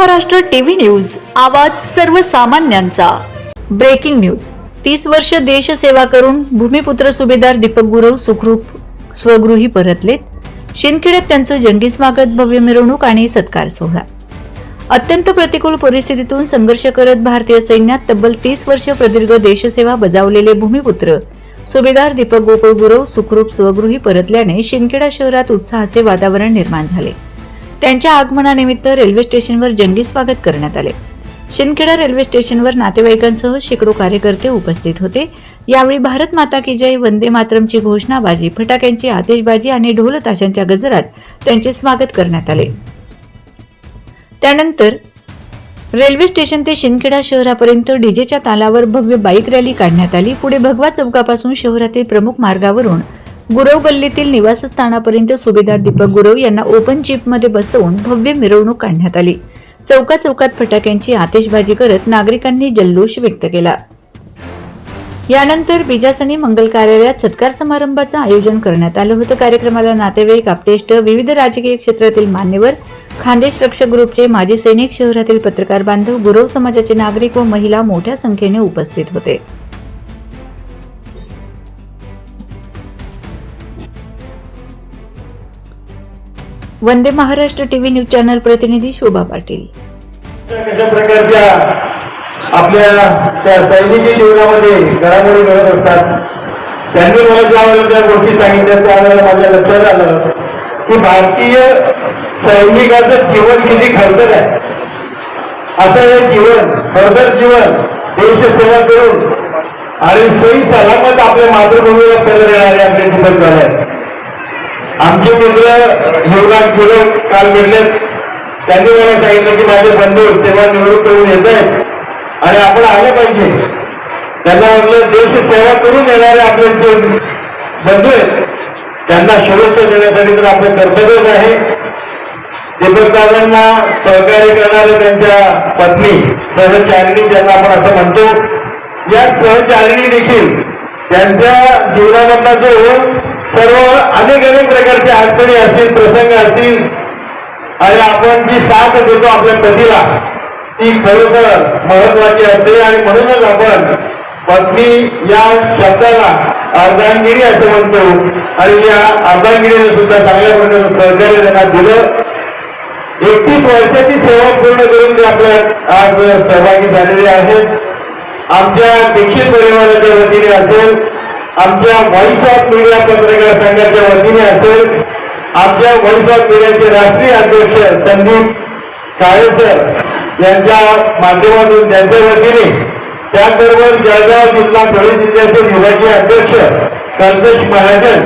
Maharashtra TV news, आवाज सर्वसामान्यांचा। Breaking news. 30 वर्ष देशसेवा करून भूमिपुत्र सुभेदार दीपक गुरव सुखरूप स्वगृही परतलेत। शिंदखेड्यात त्यांचं जंगी स्वागत, भव्य मिरवणूक आणि सत्कार सोहळा। अत्यंत प्रतिकूल परिस्थितीतून संघर्ष करत भारतीय सैन्यात तब्बल 30 वर्ष प्रदीर्घ देशसेवा बजावलेले भूमिपुत्र सुभेदार दीपक गोकुळ गुरव सुखरूप स्वगृही परतल्याने शिंदखेडा शहरात उत्साहाचे वातावरण निर्माण झाले। त्यांच्या आगमनानिमित्त रेल्वे स्टेशनवर जंगी स्वागत करण्यात आले। शिंदखेडा रेल्वे स्टेशनवर नातेवाईकांसह शेकडो कार्यकर्ते उपस्थित होते। यावेळी भारत माता की जय, वंदे मातरमची घोषणाबाजी, फटाक्यांची आतिषबाजी आणि ढोल ताशांच्या गजरात त्यांचे स्वागत करण्यात आले। त्यानंतर रेल्वे स्टेशन ते शिंदखेडा शहरापर्यंत डीजेच्या तालावर भव्य बाईक रॅली काढण्यात आली। पुढे भगवा चौकापासून शहरातील प्रमुख मार्गावरून गुरव गल्लीतील निवासस्थानापर्यंत सुभेदार दीपक गुरव यांना ओपन जीपमध्ये बसवून भव्य मिरवणूक काढण्यात आली। चौकात फटाक्यांची आतिषबाजी करत नागरिकांनी जल्लोष व्यक्त केला। यानंतर बिजासनी मंगल कार्यालयात सत्कार समारंभाचं आयोजन करण्यात आलं होतं। कार्यक्रमाला नातेवाईक, आप्तेष्ट, विविध राजकीय क्षेत्रातील मान्यवर, खानदेश रक्षक ग्रुपचे माजी सैनिक, शहरातील पत्रकार बांधव, गुरव समाजाचे नागरिक व महिला मोठ्या संख्येने उपस्थित होते। Vande Maharashtra TV news channel प्रतिनिधी शोभा पाटील। कशा प्रकारच्या आपल्या त्या सैनिकी जीवनामध्ये घडामोडी घडत असतात। त्यांनी मला ज्या गोष्टी सांगितल्या त्यावेळेला माझ्या लक्षात आलं की भारतीय सैनिकाचं जीवन किती खडतर आहे। असं हे जीवन, खडतर जीवन, देशसेवा करून आणि सही सलामत आपल्या मातृभूमीला परत येणारे आपले दीपक झाले। आमचे मित्र युवराज गुरव काल भेटलेत। त्यांनी मला सांगितलं की माझे बंधू सेवा निवृत्त होऊन येत आहेत आणि आपण आलं पाहिजे। त्यांना म्हटलं देश सेवा करून येणारे आपले जे बंधू आहेत त्यांना शुभेच्छा देण्यासाठी तर आपलं कर्तव्यच आहे। दीपकदादांना सहकार्य करणारे त्यांच्या पत्नी सहचारिणी, ज्यांना आपण असं म्हणतो, या सहचारिणी देखील त्यांच्या जीवनामधला जो सर्व अनेक प्रकारचे अडचणी असतील, प्रसंग असतील आणि आपण जी साथ देतो आपल्या पतीला ती खरोखर महत्वाची असते। आणि म्हणूनच आपण पत्नी या शब्दाला अर्धांगिनी असं म्हणतो आणि या अर्धांगिनीने सुद्धा चांगल्या प्रकारचं सहकार्य त्यांना दिलं। 31 वर्षाची सेवा पूर्ण करून ते आपल्या आज सहभागी झालेले आहेत। आमच्या दीक्षित परिवाराच्या वतीने असेल, आमच्या व्हॉइस ऑफ मीडिया पत्रकार संघाच्या वतीने असेल, आमच्या व्हॉइस ऑफ मीडियाचे राष्ट्रीय अध्यक्ष संदीप काळे सर यांच्या माध्यमातून त्यांच्या वतीने, त्याचबरोबर जळगाव जिल्हा धुळे जिल्ह्याचे विभागीय अध्यक्ष कल्पेश महाजन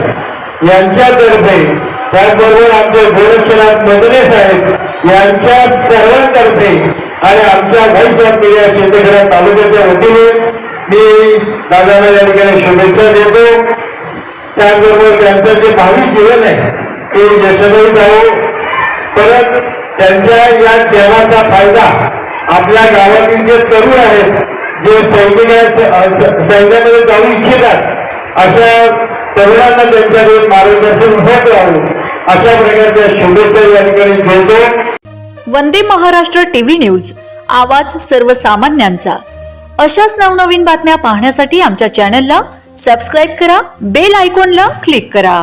यांच्यातर्फे, त्याचबरोबर आमचे गोरक्षनाथ मदने साहेब यांच्या सर्वांतर्फे आणि आमच्या व्हॉइस ऑफ मीडिया शिंदखेडा तालुक्याच्या वतीने मी दादांना या ठिकाणी शुभेच्छा देतो। त्याचबरोबर त्यांचं जे भावी जीवन आहे ते यशस्वी जावो। परत त्यांच्या या ज्ञानाचा फायदा आपल्या गावातील जे तरुण आहेत, जे सैन्यामध्ये जाऊ इच्छितात, अशा तरुणांना त्यांच्याकडे मार्गदर्शन होत राहू, अशा प्रकारच्या शुभेच्छा या ठिकाणी देतो। वंदे महाराष्ट्र टीव्ही न्यूज, आवाज सर्वसामान्यांचा। अशाच नवनवीन बातम्या पाहण्यासाठी आमच्या चॅनलला सबस्क्राईब करा, बेल आयकॉनला क्लिक करा।